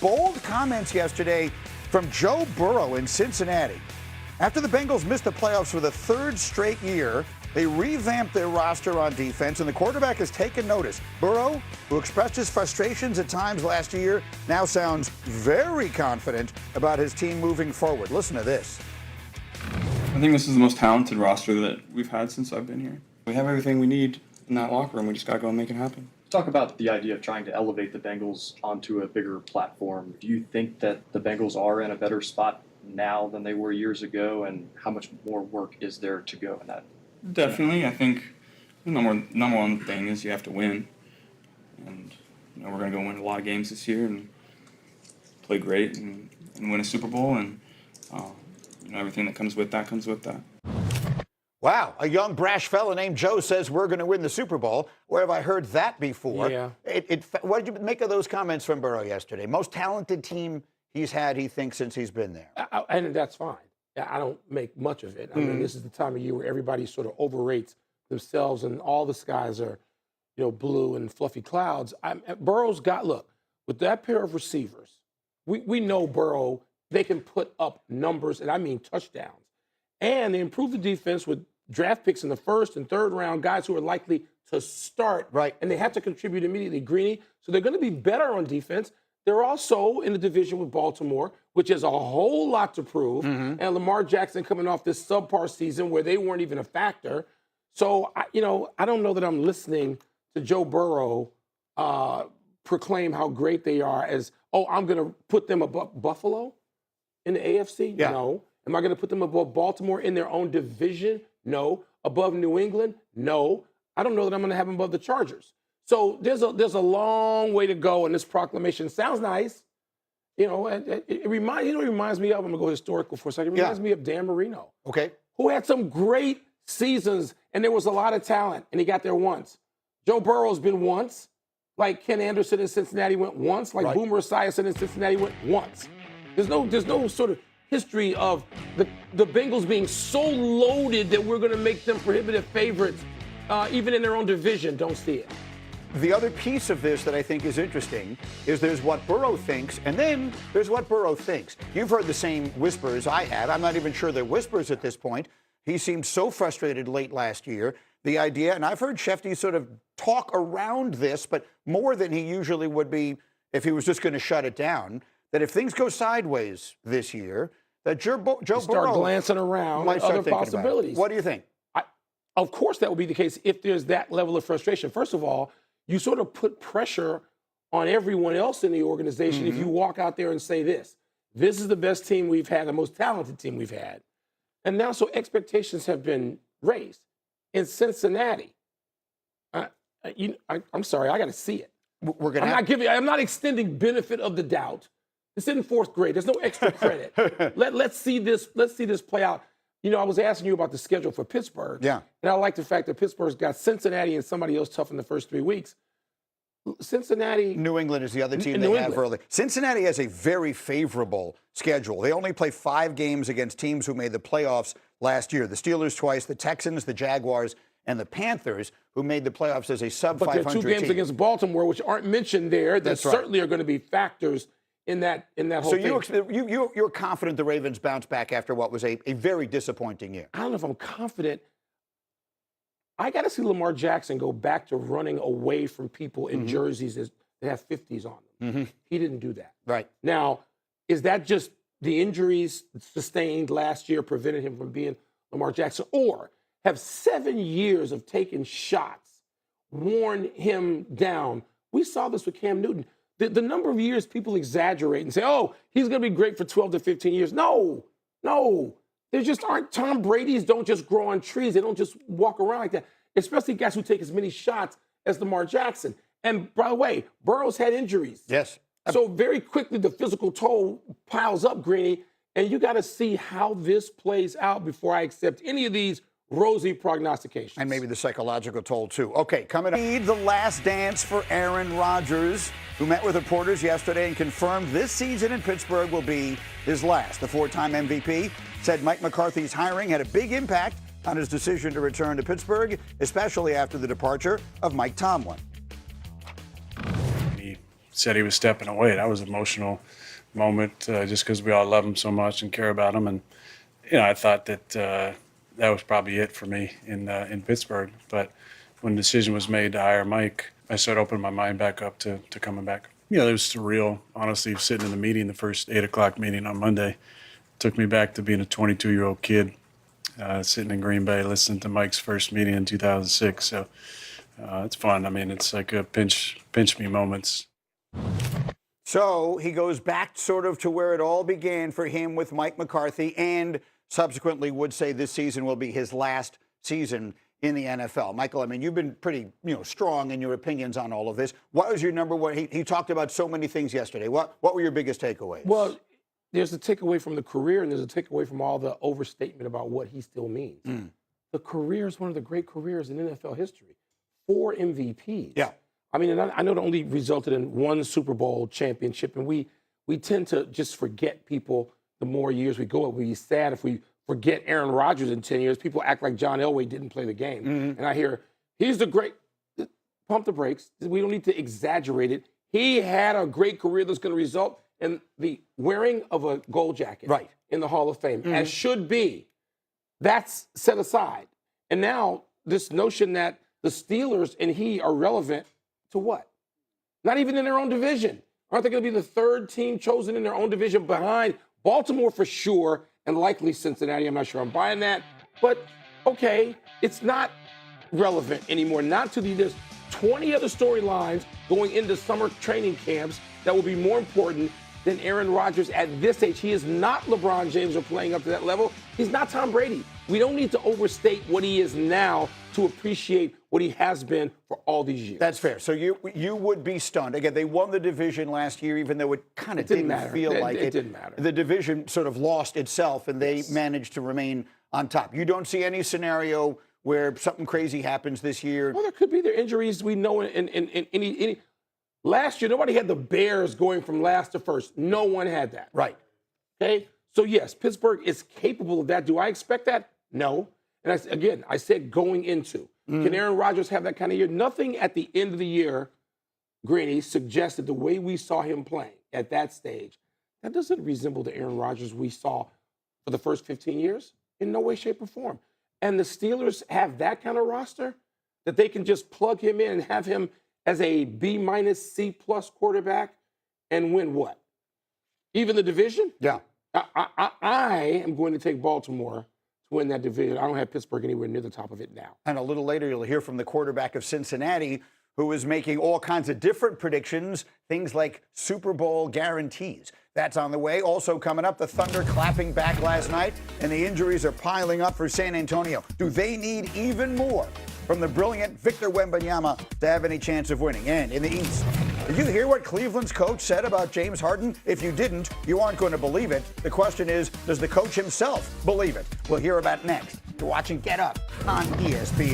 Bold comments yesterday from Joe Burrow in Cincinnati. After the Bengals missed the playoffs for the third straight year, they revamped their roster on defense, and the quarterback has taken notice. Burrow, who expressed his frustrations at times last year, now sounds very confident about his team moving forward. Listen to this. I think this is the most talented roster that we've had since I've been here. We have everything we need in that locker room. We just got to go and make it happen. Talk about the idea of trying to elevate the Bengals onto a bigger platform. Do you think that the Bengals are in a better spot now than they were years ago, and how much more work is there to go in that? Definitely. I think the number one thing is you have to win. And we're going to go win a lot of games this year and play great and win a Super Bowl. And everything that comes with that comes with that. Wow, a young, brash fella named Joe says we're going to win the Super Bowl. Where have I heard that before? Yeah. What did you make of those comments from Burrow yesterday? Most talented team he's had, he thinks, since he's been there. And that's fine. I don't make much of it. I mean, this is the time of year where everybody sort of overrates themselves and all the skies are, blue and fluffy clouds. Burrow's got, look, with that pair of receivers, we know Burrow, they can put up numbers, and I mean touchdowns. And they improved the defense with draft picks in the first and third round, guys who are likely to start. Right. And they have to contribute immediately. Greeny. So they're going to be better on defense. They're also in the division with Baltimore, which has a whole lot to prove. And Lamar Jackson coming off this subpar season where they weren't even a factor. So, I don't know that I'm listening to Joe Burrow proclaim how great they are as, I'm going to put them above Buffalo in the AFC? Yeah. No. Am I going to put them above Baltimore in their own division? No. Above New England? No. I don't know that I'm going to have them above the Chargers. So there's a long way to go, and this proclamation sounds nice. It reminds me of, I'm going to go historical for a second. It reminds me of Dan Marino. Okay. Who had some great seasons, and there was a lot of talent, and he got there once. Joe Burrow's been once, like Ken Anderson in Cincinnati went once, like Boomer Esiason in Cincinnati went once. There's no sort of history of the Bengals being so loaded that we're going to make them prohibitive favorites, even in their own division. Don't see it. The other piece of this that I think is interesting is there's what Burrow thinks, and then there's what Burrow thinks. You've heard the same whispers I have. I'm not even sure they're whispers at this point. He seemed so frustrated late last year. The idea, and I've heard Shefty sort of talk around this, but more than he usually would be if he was just going to shut it down, that if things go sideways this year, that Joe Burrow start glancing around might at start other thinking possibilities. What do you think? Of course, that would be the case if there's that level of frustration. First of all, you sort of put pressure on everyone else in the organization if you walk out there and say this is the best team we've had, the most talented team we've had. And now, so expectations have been raised. In Cincinnati, I'm sorry, I got to see it. I'm not extending benefit of the doubt. It's in fourth grade. There's no extra credit. Let's see this play out. I was asking you about the schedule for Pittsburgh. Yeah. And I like the fact that Pittsburgh's got Cincinnati and somebody else tough in the first 3 weeks. Cincinnati. New England is the other team they have early. Cincinnati has a very favorable schedule. They only play 5 games against teams who made the playoffs last year. The Steelers twice, the Texans, the Jaguars, and the Panthers, who made the playoffs as a sub-500 team. But there are 2 games against Baltimore, which aren't mentioned there, that certainly are going to be factors in that whole thing. So you're confident the Ravens bounce back after what was a very disappointing year? I don't know if I'm confident. I got to see Lamar Jackson go back to running away from people in jerseys that have 50s on them. He didn't do that. Right. Now, is that just the injuries sustained last year prevented him from being Lamar Jackson? Or have 7 years of taking shots worn him down? We saw this with Cam Newton. The number of years people exaggerate and say, he's going to be great for 12 to 15 years. No. There just aren't. Tom Brady's don't just grow on trees. They don't just walk around like that, especially guys who take as many shots as Lamar Jackson. And by the way, Burrow's had injuries. Yes. So very quickly the physical toll piles up, Greeny, and you got to see how this plays out before I accept any of these rosy prognostications. And maybe the psychological toll, too. Okay, coming up. The last dance for Aaron Rodgers, who met with reporters yesterday and confirmed this season in Pittsburgh will be his last. The 4-time MVP said Mike McCarthy's hiring had a big impact on his decision to return to Pittsburgh, especially after the departure of Mike Tomlin. said he was stepping away. That was an emotional moment, just because we all love him so much and care about him. And I thought that that was probably it for me in Pittsburgh. But when the decision was made to hire Mike, I started opening my mind back up to coming back. It was surreal, honestly, sitting in the meeting, the first 8 o'clock meeting on Monday. Took me back to being a 22-year-old kid, sitting in Green Bay, listening to Mike's first meeting in 2006. So it's fun. I mean, it's like a pinch me moments. So he goes back sort of to where it all began for him with Mike McCarthy, and subsequently would say this season will be his last season in the NFL. Michael, I mean, you've been pretty, strong in your opinions on all of this. What was your number one? He talked about so many things yesterday. What were your biggest takeaways? Well, there's a takeaway from the career, and there's a takeaway from all the overstatement about what he still means. The career is one of the great careers in NFL history. 4 MVPs. Yeah. I mean, and I know it only resulted in 1 Super Bowl championship, and we tend to just forget people the more years we go. It would be sad if we forget Aaron Rodgers in 10 years. People act like John Elway didn't play the game. And I hear, he's the great, pump the brakes. We don't need to exaggerate it. He had a great career that's going to result in the wearing of a gold jacket in the Hall of Fame, as should be. That's set aside. And now this notion that the Steelers and he are relevant to what? Not even in their own division. Aren't they going to be the 3rd team chosen in their own division behind Baltimore for sure, and likely Cincinnati? I'm not sure I'm buying that. But, okay, it's not relevant anymore. Not to there's 20 other storylines going into summer training camps that will be more important than Aaron Rodgers at this age. He is not LeBron James or playing up to that level. He's not Tom Brady. We don't need to overstate what he is now to appreciate what he has been for all these years. That's fair. So you would be stunned. Again, they won the division last year, even though it kind of didn't feel like it. It didn't matter. The division sort of lost itself, and they managed to remain on top. You don't see any scenario where something crazy happens this year? Well, there could be. There injuries we know in any. Last year, nobody had the Bears going from last to first. No one had that. Right. Okay? So, yes, Pittsburgh is capable of that. Do I expect that? No. And I said going into. Can Aaron Rodgers have that kind of year? Nothing at the end of the year, Greeny, suggested the way we saw him playing at that stage. That doesn't resemble the Aaron Rodgers we saw for the first 15 years in no way, shape, or form. And the Steelers have that kind of roster that they can just plug him in and have him as a B- C+ quarterback and win what? Even the division? Yeah. I am going to take Baltimore to win that division. I don't have Pittsburgh anywhere near the top of it now. And a little later, you'll hear from the quarterback of Cincinnati, who is making all kinds of different predictions, things like Super Bowl guarantees. That's on the way. Also coming up, the Thunder clapping back last night, and the injuries are piling up for San Antonio. Do they need even more from the brilliant Victor Wembanyama to have any chance of winning? And in the East, did you hear what Cleveland's coach said about James Harden? If you didn't, you aren't going to believe it. The question is, does the coach himself believe it? We'll hear about next. You're watching Get Up on ESPN.